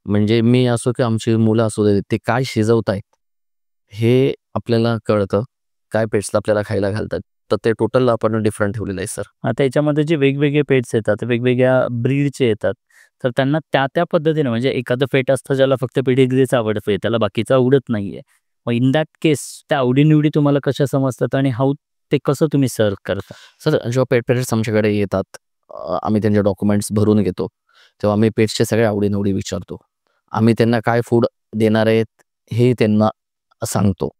म्हणजे मी असो की आमची मुलं असू दे, ते काय शिजवतायत हे आपल्याला कळतं. काय पेट्सला आपल्याला खायला घालतात. तर ते टोटल आपण डिफरंट ठेवलेलं आहे सर.
आता याच्यामध्ये जे वेगवेगळे पेट्स येतात, वेगवेगळ्या ब्रीडचे येतात, तर त्यांना त्या पद्धतीने म्हणजे एखादं पेट असतं ज्याला फक्त पेडिग्रीच आवडतं, त्याला बाकीचं आवडत नाहीये. मग इन दॅट केस त्या आवडी-निवडी तुम्हाला कशा समजतात आणि हाऊ ते कसं तुम्ही सर्व्ह करता?
सर जेव्हा पेट पेरेंट्स आमच्याकडे येतात, आम्ही त्यांचे डॉक्युमेंट्स भरून घेतो. तेव्हा आम्ही पेट्सचे सगळे आवडी-निवडी विचारतो. आम्ही त्यांना काय फूड देणार आहेत हे त्यांना सांगतो.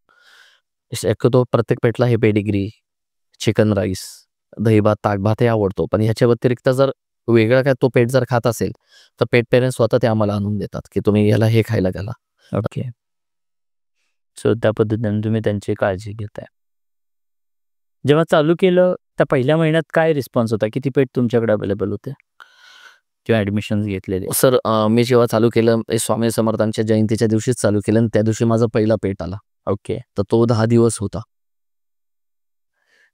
शक्यतो प्रत्येक पेटला हे पेडिग्री, चिकन राईस, दहीभात, ताकभात हे आवडतो. पण ह्याच्या व्यतिरिक्त जर वेगळा काय तो पेट जर खात असेल, तर पेट पेरेंट्स स्वतः ते आम्हाला आणून देतात, की तुम्ही ह्याला हे खायला घाला.
ओके. सो त्या पद्धतीने तुम्ही त्यांची काळजी घेताय. जेव्हा चालू केलं त्या पहिल्या महिन्यात काय रिस्पॉन्स होता? किती पेट तुमच्याकडे अवेलेबल होते? किंवा ॲडमिशन्स घेतलेले?
सर मी जेव्हा चालू केलं स्वामी समर्थांच्या जयंतीच्या दिवशीच चालू केलं आणि त्या दिवशी माझा पहिला पेट आला.
ओके.
तर तो 10 दिवस होता.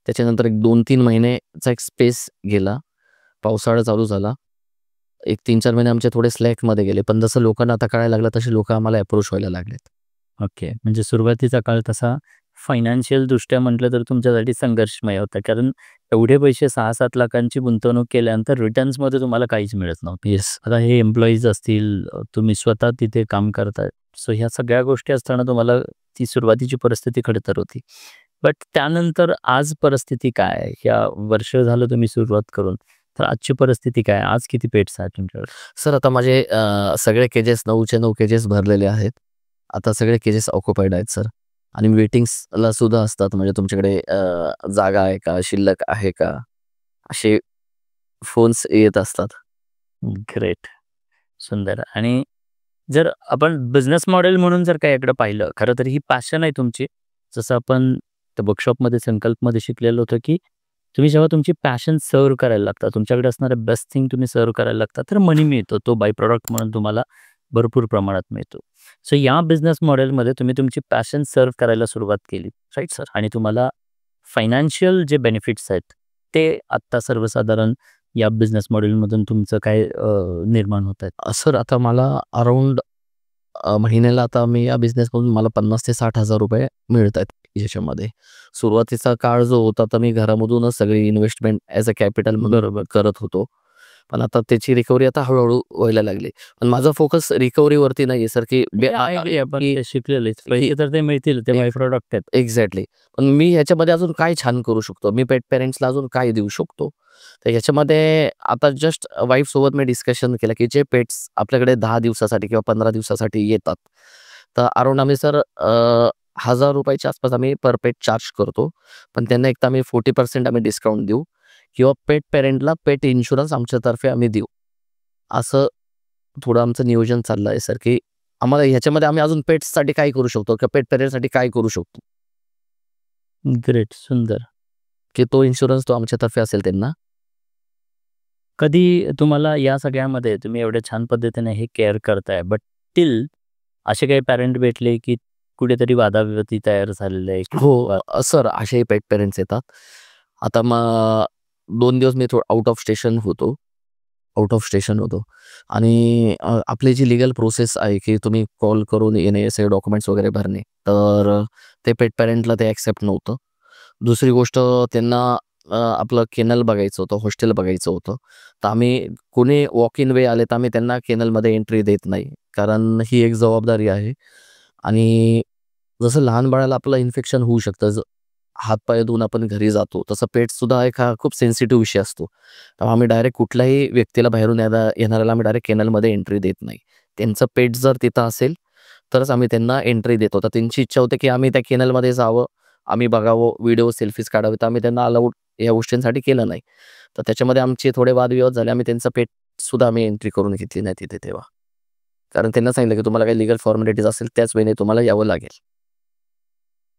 त्याच्यानंतर एक 2-3 महिन्याचा एक स्पेस गेला. पावसाळा चालू झाला. एक 3-4 महिने आमचे थोडे स्लॅकमध्ये गेले. पण जसं लोकांना आता कळायला लागलं तसे लोकं आम्हाला अप्रोच व्हायला लागलेत.
ओके. म्हणजे सुरुवातीचा काळ तसा फायनान्शियल दृष्ट्या म्हटलं तर तुमच्यासाठी संघर्षमय होता. कारण एवढे पैसे 6-7 लाखांची गुंतवणूक केल्यानंतर रिटर्न्समध्ये तुम्हाला काहीच मिळत नव्हतं.
येस.
आता हे एम्प्लॉईज असतील, तुम्ही स्वतः तिथे काम करताय. सो ह्या सगळ्या गोष्टी असताना तुम्हाला ती सुरुवातीची परिस्थिती खडतर होती. बट त्यानंतर आज परिस्थिती काय आहे? या वर्ष झालं तुम्ही सुरुवात करून. तर आजची परिस्थिती काय आहे? आज किती पेट्स आहेत तुमच्याकडे?
सर आता माझे सगळे केजेस 9चे 9 केजेस भरलेले आहेत. आता सगळे केजेस ऑक्युपाईड आहेत सर. आणि मीटिंग्सला सुद्धा असतात. म्हणजे तुमच्याकडे जागा आहे का? शिल्लक आहे का? असे फोन्स येत असतात.
ग्रेट. सुंदर. आणि जर आपण बिझनेस मॉडेल म्हणून जर का याकडे पाहिलं, खरं तर ही पॅशन आहे तुमची. जसं आपण त्या वर्कशॉपमध्ये संकल्पमध्ये शिकलेलं होतं, की तुम्ही जेव्हा तुमची पॅशन सर्व्ह करायला लागता, तुमच्याकडे असणारं बेस्ट थिंग तुम्ही सर्व्ह करायला लागता, तर मनी मिळतो. तो बाय प्रॉडक्ट म्हणून तुम्हाला भरपूर प्रमाणात मिळतो. सो या बिझनेस मॉडेलमध्ये तुम्ही तुमची पॅशन सर्व्ह करायला सुरुवात केली, राईट सर? आणि तुम्हाला फायनान्शियल जे बेनिफिट्स आहेत, ते आत्ता सर्वसाधारण या बिझनेस मॉडेलमधून तुमचं काय निर्माण होत आहेत?
सर आता मला अराउंड महिन्याला आता मी या बिझनेसमधून मला 50,000 ते 60,000 रुपये मिळत आहेत याच्यामध्ये. सुरुवातीचा काळ जो होता तर मी घरामधूनच सगळी इन्व्हेस्टमेंट ॲज अ कॅपिटल
बरोबर.
करत होतो. पण आता त्याची रिकव्हरी आता हळू-हळू व्हायला लागली. पण माझा फोकस रिकव्हरीवरती नाहीये सर, की
आपण ते शिकलेलेच. पैसे तर ते मिळतील, ते बाय प्रॉडक्ट आहेत.
एक्झॅक्टली. पण मी ह्याच्यामध्ये अजून काय छान करू शकतो? मी पेट पेरेंट्सला अजून काय देऊ शकतो? तर ह्याच्यामध्ये आता जस्ट वाईफसोबत मी डिस्कशन केलं, की जे पेट्स आपल्याकडे 10 दिवसासाठी किंवा 15 दिवसासाठी येतात, तर अराउंड आम्ही सर ₹1000 आसपास आम्ही पर पेट चार्ज करतो. पण त्यांना एक तर आम्ही 40% आम्ही डिस्काउंट देऊ किंवा पेट पेरेंटला पेट इन्शुरन्स आमच्यातर्फे आम्ही देऊ. असं थोडं आमचं नियोजन चाललं आहे सर, की आम्हाला ह्याच्यामध्ये आम्ही अजून पेट्ससाठी काय करू शकतो किंवा पेट पेरेंटसाठी काय करू शकतो?
ग्रेट. सुंदर.
की तो इन्शुरन्स तो आमच्यातर्फे असेल त्यांना.
कधी तुम्हाला या सगळ्यामध्ये तुम्ही एवढ्या छान पद्धतीने हे केअर करताय, बट स्टिल असे काही पॅरेंट भेटले, की कुठेतरी वादाविवादी तयार झालेले आहे?
हो, सर असेही पेट पेरेंट्स येतात. आता मग 2 दिवस मी आउट ऑफ स्टेशन होतो. आणि आपली जी लीगल प्रोसेस आहे, की तुम्ही कॉल करून येणे, सगळे डॉक्युमेंट्स वगैरे भरणे, तर ते पेट पेरेंटला ते ॲक्सेप्ट नव्हतं. दुसरी गोष्ट त्यांना आपलं केनल बघायचं होतं, हॉस्टेल बघायचं होतं. तर आम्ही कोणी वॉक इन वे आले तर आम्ही त्यांना केनलमध्ये एंट्री देत नाही. कारण ही एक जबाबदारी आहे आणि जसं लहान बाळाला आपलं इन्फेक्शन होऊ शकतं, हातपाय धुवून आपण घरी जातो, तसं पेटसुद्धा एक हा खूप सेन्सिटिव्ह विषय असतो. तेव्हा आम्ही डायरेक्ट कुठल्याही व्यक्तीला बाहेरून येणाऱ्याला आम्ही डायरेक्ट केनलमध्ये एंट्री देत नाही. त्यांचं पेट जर तिथं असेल तरच आम्ही त्यांना एंट्री देतो. तर त्यांची इच्छा होते की आम्ही त्या केनलमध्ये जावं, आम्ही बघावं, व्हिडिओ, सेल्फीज काढावे, तर आम्ही त्यांना अलाउड या गोष्टींसाठी केलं नाही. तर त्याच्यामध्ये आमचे थोडे वादविवाद झाले. आम्ही त्यांचं पेटसुद्धा आम्ही एंट्री करून घेतली नाही तिथे तेव्हा. कारण त्यांना सांगितलं की तुम्हाला काही लीगल फॉर्मॅलिटीज असेल त्याच वेळेने तुम्हाला यावं लागेल.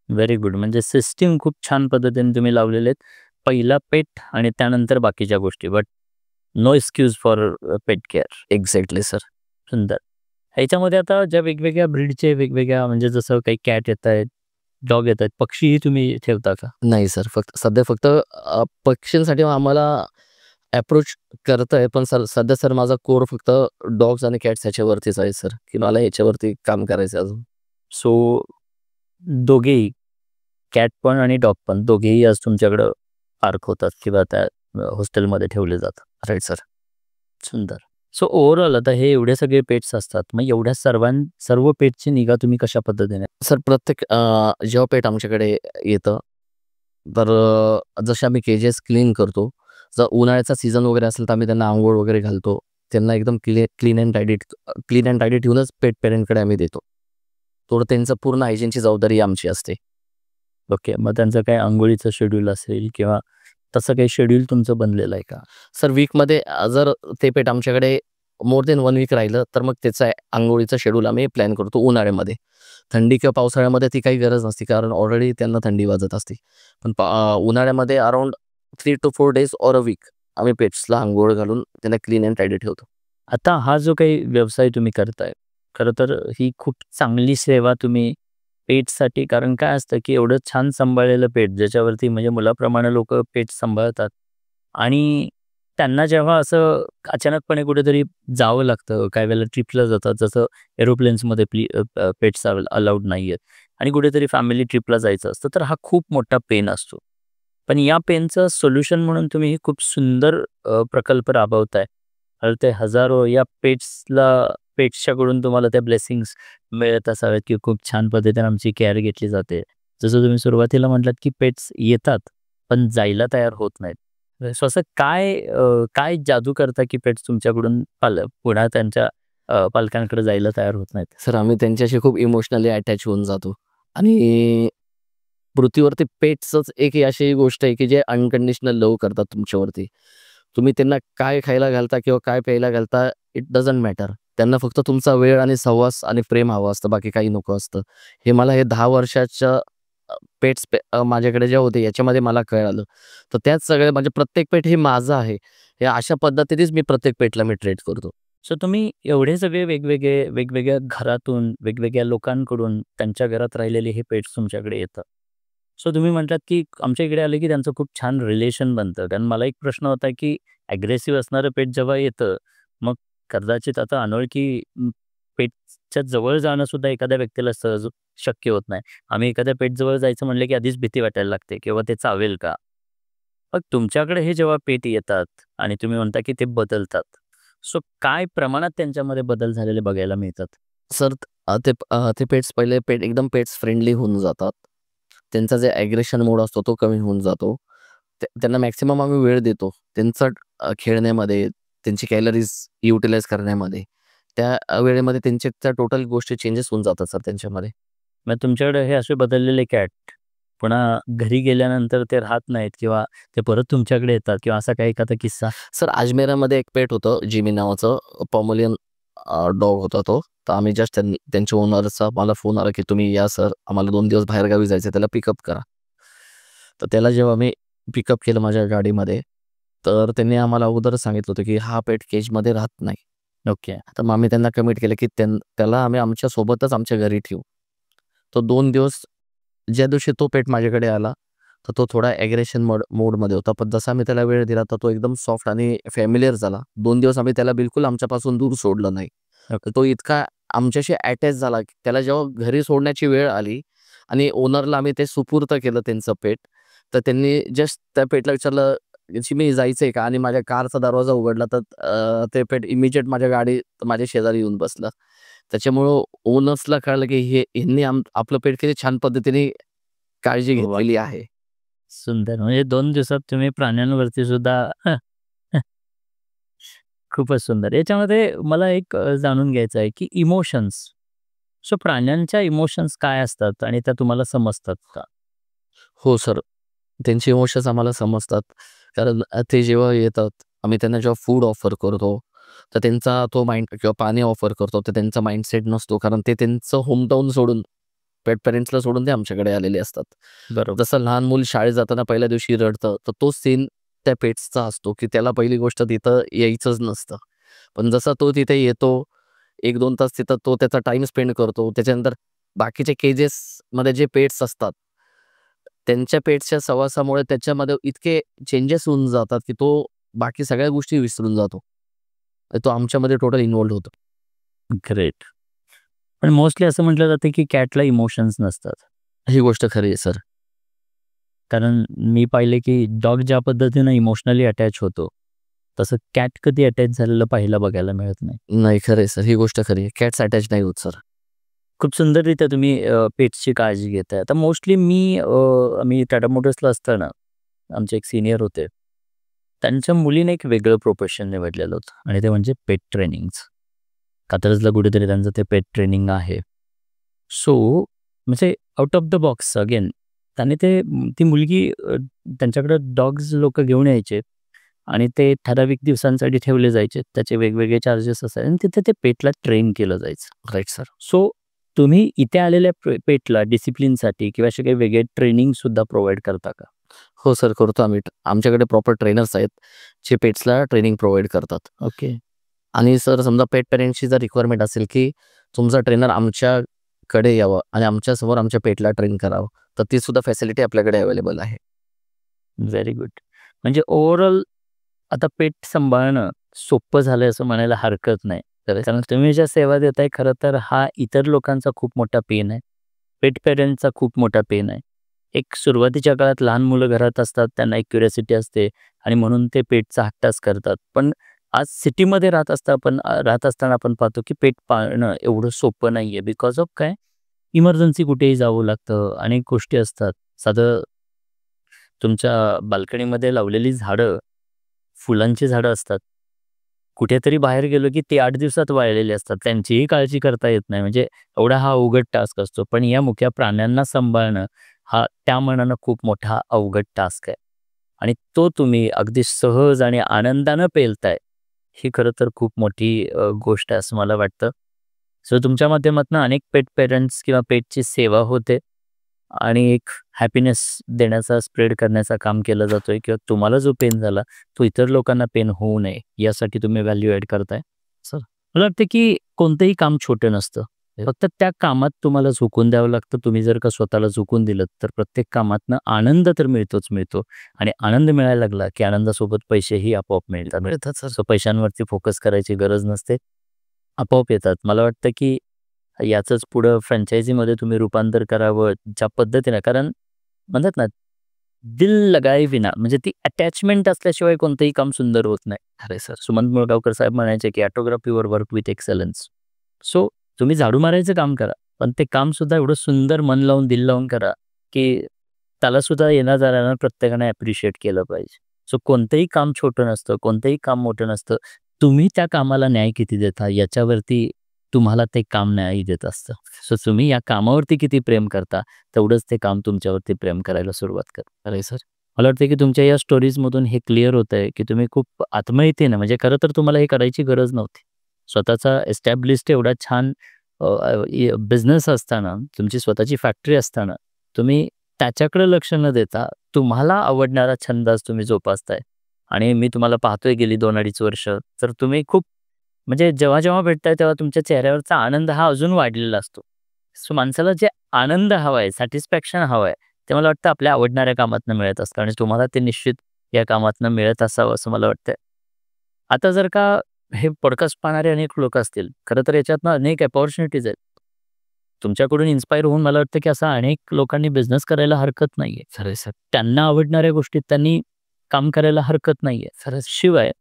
Very good. म्हणजे सिस्टम खूप छान पद्धतीने तुम्ही लावलेले आहेत. पहिला पेट आणि त्यानंतर बाकीच्या गोष्टी. But no excuse for pet care.
Exactly sir.
सुंदर. ह्याच्यामध्ये आता ज्या वेगवेगळ्या ब्रीडचे वेगवेगळ्या म्हणजे जसं काही कॅट येतायत, डॉग येतायत, पक्षीही तुम्ही ठेवता का?
नाही सर, सध्या फक्त पक्ष्यांसाठी आम्हाला अप्रोच करतंय, पण सध्या सर माझा कोर फक्त डॉग्स आणि कॅट्स ह्याच्यावरतीच आहे सर, की मला ह्याच्यावरती काम करायचं आहे अजून.
सो दोघेही कॅट पण आणि डॉग पण दोघेही आज तुमच्याकडं पार्क होतात किंवा त्या हॉस्टेलमध्ये ठेवले जातात.
Right sir.
सुंदर. सो ओव्हरऑल आता हे एवढे सगळे पेट्स असतात. मग एवढ्या सर्व पेट्सची निगा तुम्ही कशा पद्धतीने?
सर प्रत्येक जेव्हा पेट आमच्याकडे येतं, तर जसे आम्ही केजेस क्लीन करतो. जर उन्हाळ्याचा सीझन वगैरे असेल तर आम्ही त्यांना अंघोळ वगैरे घालतो. त्यांना एकदम क्लीन अँड टायडी ठेवूनच पेट पेरेंटकडे आम्ही देतो. थोडं त्यांचं पूर्ण हायजीनची जबाबदारी आमची असते.
ओके. मग त्यांचं काही अंघोळीचं शेड्यूल असेल किंवा तसं काही शेड्यूल तुमचं बनलेलं आहे का?
सर वीकमध्ये जर ते पेट आमच्याकडे मोर दॅन 1 वीक राहिलं, तर मग त्याचं अंघोळीचं शेड्यूल आम्ही प्लॅन करतो उन्हाळ्यामध्ये. थंडी किंवा पावसाळ्यामध्ये ती काही गरज नसते, कारण ऑलरेडी त्यांना थंडी वाजत असते. पण उन्हाळ्यामध्ये around 3 to 4 days or a week आम्ही पेट्सला अंघोळ घालून त्यांना क्लीन अँड टायडी ठेवतो.
आता हा जो काही व्यवसाय तुम्ही करताय, खरं तर ही खूप चांगली सेवा तुम्ही पेटसाठी कारण काय असतं, की एवढं छान सांभाळलेलं पेट ज्याच्यावरती म्हणजे मुलाप्रमाणे लोकं पेट सांभाळतात आणि त्यांना जेव्हा असं अचानकपणे कुठेतरी जावं लागतं, काही वेळेला ट्रिपला जातात, जसं एरोप्लेन्समध्ये पेट्स अलाउड नाही आहेत आणि कुठेतरी फॅमिली ट्रिपला जायचं असतं, तर हा खूप मोठा पेन असतो. पण या पेनचं सोल्युशन म्हणून तुम्ही ही खूप सुंदर प्रकल्प राबवताय. तर ते हजारो या पेट्सच्याकडून तुम्हाला त्या ब्लेसिंग्स मिळत असाव्यात, की खूप छान पद्धतीने आमची केअर घेतली जाते. जसं तुम्ही सुरुवातीला म्हटलात, की पेट्स येतात, पण जायला तयार होत नाहीत. सो असं काय जादू करता, की पेट्स तुमच्याकडून पुन्हा त्यांच्या पालकांकडे जायला तयार होत नाहीत?
सर आम्ही त्यांच्याशी खूप इमोशनली अटॅच होऊन जातो आणि पृथ्वीवरती पेट्सच एक ही अशी गोष्ट आहे, की जे अनकंडिशनल लव्ह करतात तुमच्यावरती. तुम्ही त्यांना काय खायला घालता किंवा काय प्यायला घालता, इट डझंट मॅटर. त्यांना फक्त तुमचा वेळ आणि सहवास आणि प्रेम हवं असतं, बाकी काही नको असतं. हे मला हे 10 वर्षाच्या पेट्स माझ्याकडे जे होते याच्यामध्ये मला कळालं. तर त्याच सगळ्या म्हणजे प्रत्येक पेट हे माझं आहे. हे अशा पद्धतीनेच मी प्रत्येक पेटला मी ट्रीट करतो.
सो तुम्ही एवढे सगळे वेगवेगळ्या घरातून, वेगवेगळ्या लोकांकडून त्यांच्या घरात राहिलेले हे पेट्स तुमच्याकडे येतात. सो तुम्ही म्हटलात, की आमच्या इकडे आले, की त्यांचं खूप छान रिलेशन बनतं. कारण मला एक प्रश्न होता, की अग्रेसिव्ह असणारं पेट जेव्हा येतं, मग कदाचित आता अनोळखी पेटच्या जवळ जाणं सुद्धा एखाद्या व्यक्तीला सहज शक्य होत नाही. आम्ही एखाद्या पेटजवळ जायचं म्हटलं, की आधीच भीती वाटायला लागते किंवा ते चावेल का? मग तुमच्याकडे हे जेव्हा पेट येतात आणि तुम्ही म्हणता, की ते बदलतात. सो काय प्रमाणात त्यांच्यामध्ये बदल झालेले बघायला मिळतात?
सर ते पेट्स पहिले एकदम पेट्स फ्रेंडली होऊन जातात. त्यांचा जे ॲग्रेशन मोड असतो तो कमी होऊन जातो. त्यांना मॅक्सिमम आम्ही वेळ देतो. त्यांचं खेळण्यामध्ये, त्यांची कॅलरीज युटिलाइज करण्यामध्ये. त्या वेळेमध्ये त्या टोटल गोष्टी चेंजेस होऊन जातात सर त्यांच्यामध्ये.
मग तुमच्याकडे हे असे बदललेले कॅट पुन्हा घरी गेल्यानंतर ते राहत नाहीत किंवा ते परत तुमच्याकडे येतात किंवा असा काही एखादा किस्सा?
सर अजमेरामध्ये एक पेट होतं जिमी नावाचं पॉमेलियन डॉग होता तो. तर आम्ही जस्ट त्यांच्या ओनरचा मला फोन आला, की "तुम्ही या सर, आम्हाला 2 दिवस बाहेरगावी जायचं आहे, त्याला पिकअप करा." तर त्याला जेव्हा मी पिकअप केलं माझ्या गाडीमध्ये, तर त्यांनी आम्हाला अगोदरच सांगितलं होतं, की हा पेट केजमध्ये राहत नाही.
ओके.
तर मग आम्ही त्यांना कमिट केलं, की त्याला आम्ही आमच्या सोबतच आमच्या घरी ठेवू. तो 2 दिवस ज्या दिवशी तो पेट माझ्याकडे आला, तर तो थोडा ॲग्रेशन मोडमध्ये होता. पण जसा आम्ही त्याला वेळ दिला, तर तो एकदम सॉफ्ट आणि फॅमिलिअर झाला. 2 दिवस आम्ही त्याला बिलकुल आमच्यापासून दूर सोडलं नाही. तर तो इतका आमच्याशी अटॅच झाला, की त्याला जेव्हा घरी सोडण्याची वेळ आली आणि ओनरला आम्ही ते सुपूर्द केलं त्यांचं पेट, तर त्यांनी जस्ट त्या पेटला विचारलं की मी जायचंय का, आणि माझ्या कारचा दरवाजा उघडला तर ते पेट इमिजिएट माझ्या गाडीत माझ्या शेजारी येऊन बसलं. त्याच्यामुळं ओनर्सला कळलं की ह्यांनी आपलं पेट किती छान पद्धतीने काळजी
वा,
घेतलेली आहे.
सुंदर. म्हणजे 2 दिवसात तुम्ही प्राण्यांवरती सुद्धा खूपच सुंदर. याच्यामध्ये मला एक जाणून घ्यायचं आहे, की इमोशन्स. सो प्राण्यांच्या इमोशन्स काय असतात आणि त्या तुम्हाला समजतात का?
हो सर. त्यांचे इमोशन्स आम्हाला समजतात. कारण ते जेव्हा येतात, आम्ही त्यांना जेव्हा फूड ऑफर करतो, तर त्यांचा तो माइंड किंवा पाणी ऑफर करतो, तर त्यांचा माइंडसेट नसतो. कारण ते त्यांचं होमटाऊन सोडून, पेट पेरेंट्सला सोडून ते आमच्याकडे आलेले असतात.
बरोबर.
जसं लहान मूल शाळेत जाताना पहिल्या दिवशी रडतं, तर तोच सीन त्या पेट्सचा असतो, की त्याला पहिली गोष्ट तिथं यायचंच नसतं. पण जसा तो तिथे येतो, 1-2 तास तिथं तो त्याचा टाईम स्पेंड करतो. त्याच्यानंतर बाकीचे केजेसमध्ये जे पेट्स असतात, त्यांच्या पेट्सच्या सहवासामुळे त्याच्यामध्ये इतके चेंजेस होऊन जातात, की तो बाकी सगळ्या गोष्टी विसरून जातो. तो आमच्यामध्ये टोटल इन्व्हॉल्व्ड होतो.
ग्रेट. पण मोस्टली असं म्हटलं जातं, की कॅटला इमोशन्स नसतात.
ही गोष्ट खरी आहे सर.
कारण मी पाहिले, की डॉग ज्या पद्धतीनं इमोशनली अटॅच होतो, तसं कॅट कधी अटॅच झालेलं पाहायला बघायला मिळत नाही.
नाही, खरं आहे सर. ही गोष्ट खरी आहे. कॅट्स अटॅच नाही होत सर.
खूप सुंदररीत्या तुम्ही पेट्सची काळजी घेताय. आता मोस्टली आम्ही टाटा मोटर्सला असताना आमचे एक सीनियर होते. त्यांच्या मुलीने एक वेगळं प्रोफेशन निवडलेलं होतं आणि ते म्हणजे पेट ट्रेनिंगचं. कात्रजला कुठेतरी त्यांचं ते पेट ट्रेनिंग आहे. सो म्हणजे out of the box again त्याने ती मुलगी त्यांच्याकडे डॉग्स लोकं घेऊन यायचे आणि ते ठराविक दिवसांसाठी ठेवले जायचे. त्याचे वेगवेगळे चार्जेस असायचे आणि तिथे ते पेटला ट्रेन केलं जायचं.
Right sir.
सो तुम्ही इथे आलेल्या पेटला डिसिप्लिनसाठी किंवा असे काही वेगळे ट्रेनिंगसुद्धा प्रोव्हाईड करता का?
हो सर, करतो आम्ही. आमच्याकडे प्रॉपर ट्रेनर्स आहेत, जे पेट्सला ट्रेनिंग प्रोव्हाईड करतात.
ओके.
आणि सर समजा पेट पेरेंट्सची जर रिक्वायरमेंट असेल, की तुमचा ट्रेनर आमच्याकडे यावं आणि आमच्यासमोर आमच्या पेटला ट्रेन करावं, तर ती सुद्धा फॅसिलिटी आपल्याकडे अवेलेबल आहे.
Very good. म्हणजे ओव्हरऑल आता पेट सांभाळणं सोपं झालंय असं म्हणायला हरकत नाही. कारण तुम्ही ज्या सेवा देताय खरं तर हा इतर लोकांचा खूप मोठा पेन आहे. पेट पेरेंट्सचा खूप मोठा पेन आहे. एक सुरुवातीच्या काळात लहान मुलं घरात असतात, त्यांना एक क्युरिओसिटी असते आणि म्हणून ते पेटचा हट्टाच करतात. पण आज सिटीमध्ये राहत असताना आपण पाहतो की पेट पाळणं एवढं सोपं नाहीये. बिकॉज ऑफ काय? इमर्जन्सी कुठेही जावं लागतं. अनेक गोष्टी असतात. साधं तुमच्या बाल्कनीमध्ये लावलेली झाडं, फुलांची झाडं असतात. कुठेतरी बाहेर गेलो की ते 8 दिवसात वाळलेले असतात. त्यांचीही काळजी करता येत नाही. म्हणजे एवढा हा अवघड टास्क असतो. पण या मुक्या प्राण्यांना सांभाळणं हा त्या मानानं खूप मोठा अवघड टास्क आहे. आणि तो तुम्ही अगदी सहज आणि आनंदानं पेलताय. ही खरं तर खूप मोठी गोष्ट आहे असं मला वाटतं. सो तुमच्या माध्यमातून अनेक पेट पेरेंट्स किंवा पेटची सेवा होते आणि एक हॅपीनेस देण्याचा, स्प्रेड करण्याचं काम केलं जातोय किंवा तुम्हाला जो पेन झाला, तो इतर लोकांना पेन होऊ नये यासाठी तुम्ही व्हॅल्यू ॲड करताय. सर, मला वाटतं की कोणतंही काम छोटं नसतं. फक्त त्या कामात तुम्हाला झोकून द्यावं लागतं. तुम्ही जर का स्वतःला झोकून दिलत, तर प्रत्येक कामातनं आनंद तर मिळतोच मिळतो आणि आनंद मिळायला लागला, की आनंदासोबत पैसेही आपोआप मिळतात.
सर.
सो पैशांवरती फोकस करायची गरज नसते. आपोआप येतात. मला वाटतं की याचंच पुढं फ्रँचायझीमध्ये तुम्ही रूपांतर करावं, ज्या पद्धतीनं कारण म्हणतात ना, दिल लगाए विना म्हणजे ती अटॅचमेंट असल्याशिवाय कोणतंही काम सुंदर होत नाही.
अरे सर.
सुमंत मुळगावकर साहेब म्हणायचे, की "autograph your work with excellence." So तुम्ही झाडू मारायचं काम करा, पण ते कामसुद्धा एवढं सुंदर मन लावून, दिल लावून करा, की त्यालासुद्धा येणाऱ्या प्रत्येकाने ॲप्रिशिएट केलं पाहिजे. सो कोणतंही काम छोटं नसतं, कोणतंही काम मोठं नसतं. तुम्ही त्या कामाला न्याय किती देता याच्यावरती तुम्हाला ते काम न्याय देत असतं. सो तुम्ही या कामावरती किती प्रेम करता, तेवढंच ते काम तुमच्यावरती प्रेम करायला सुरुवात करतं.
अरे सर.
मला वाटतं की तुमच्या या स्टोरीजमधून हे क्लिअर होतंय, की तुम्ही खूप आत्मीयतेनं म्हणजे खरं तर तुम्हाला हे करायची गरज नव्हती. स्वतःचा एस्टॅब्लिश्ड एवढा छान बिझनेस असताना, तुमची स्वतःची फॅक्टरी असताना, तुम्ही त्याच्याकडे लक्ष न देता तुम्हाला आवडणारा छंद आज तुम्ही जोपासताय आणि मी तुम्हाला पाहतोय गेली 2-2.5 वर्ष. तर तुम्ही खूप म्हणजे जेव्हा भेटताय तेव्हा तुमच्या चेहऱ्यावरचा आनंद हा अजून वाढलेला असतो. सो माणसाला जे आनंद हवा आहे, सॅटिस्फॅक्शन हवं आहे, ते मला वाटतं आपल्या आवडणाऱ्या कामातनं मिळत असतं आणि तुम्हाला ते निश्चित या कामातनं मिळत असावं असं मला वाटतंय. आता जर का हे पॉडकास्ट पाहणारे अनेक लोक असतील, खरं तर याच्यातनं अनेक अपॉर्च्युनिटीज आहेत. तुमच्याकडून इन्स्पायर होऊन मला वाटतं की असं अनेक लोकांनी बिझनेस करायला हरकत नाहीये.
खरंय सर.
त्यांना आवडणाऱ्या गोष्टीत त्यांनी काम करायला हरकत नाहीये.
खरंच.
शिवाय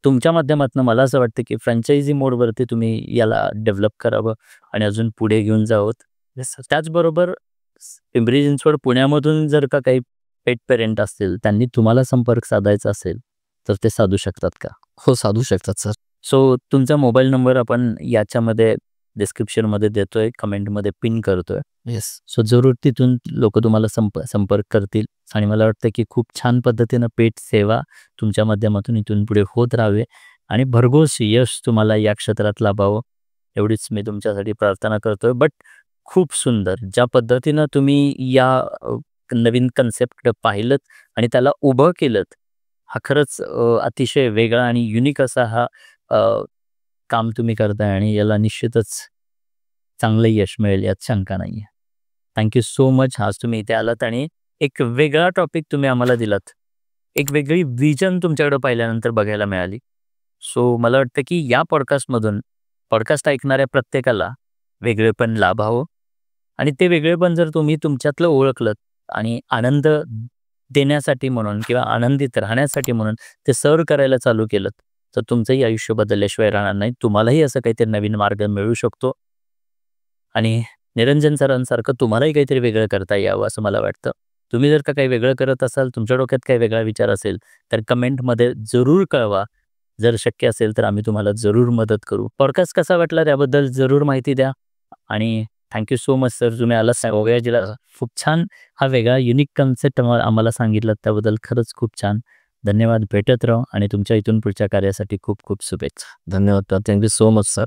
तुमच्या माध्यमातून मला असं वाटतं की फ्रँचायझी मोडवरती तुम्ही याला डेव्हलप करावं आणि अजून पुढे घेऊन जावं.
Yes sir.
त्याचबरोबर पिंपरी चिंचवड पुण्यामधून जर का काही पेट पेरेंट असतील, त्यांनी तुम्हाला संपर्क साधायचा असेल, तर ते साधू शकतात का?
हो, साधू शकतात सर.
सो तुमचा मोबाईल नंबर आपण याच्यामध्ये डिस्क्रिप्शनमध्ये देतोय, कमेंटमध्ये पिन करतोय.
येस.
सो जरूर तिथून लोकं तुम्हाला संपर्क करतील आणि मला वाटतं की खूप छान पद्धतीनं पेट सेवा तुमच्या माध्यमातून इथून पुढे होत राहावे आणि भरघोस यश तुम्हाला या क्षेत्रात लाभावं, एवढीच मी तुमच्यासाठी प्रार्थना करतोय. बट खूप सुंदर ज्या पद्धतीनं तुम्ही या नवीन कन्सेप्टकडे पाहिलत आणि त्याला उभं केलंत, हा खरंच अतिशय वेगळा आणि युनिक असा हा काम तुम्ही करताय आणि याला निश्चितच चांगलं यश मिळेल यात शंका नाही आहे. Thank you so much. आज तुम्ही इथे आलात आणि एक वेगळा टॉपिक तुम्ही आम्हाला दिलात. एक वेगळी विजन तुमच्याकडे पाहिल्यानंतर बघायला मिळाली. सो मला वाटतं की या पॉडकास्टमधून पॉडकास्ट ऐकणाऱ्या प्रत्येकाला वेगळेपण लाभावं आणि ते वेगळेपण जर तुम्ही तुमच्यातलं ओळखलत आणि आनंद देण्यासाठी म्हणून किंवा आनंदित राहण्यासाठी म्हणून ते सर्व्ह करायला चालू केलं, तर तुमचंही आयुष्य बदलल्याशिवाय राहणार नाही. तुम्हालाही असं काहीतरी नवीन मार्ग मिळू शकतो आणि निरंजन सरांसारखं तुम्हालाही काहीतरी वेगळं करता यावं असं मला वाटतं. तुम्ही जर का काही वेगळं करत असाल, तुमच्या डोक्यात काही वेगळा विचार असेल, तर कमेंटमध्ये जरूर कळवा. जर शक्य असेल तर आम्ही तुम्हाला जरूर मदत करू. पॉडकास्ट कसा वाटला त्याबद्दल जरूर माहिती द्या आणि thank you so much sir. तुम्ही आलात गोव्या जिल्हा खूप छान हा वेगळा युनिक कन्सेप्ट आम्हाला सांगितलं त्याबद्दल खरंच खूप छान. धन्यवाद. भेटत राहू आणि तुमच्या इथून पुढच्या कार्यासाठी खूप खूप शुभेच्छा.
धन्यवाद. Thank you so much sir.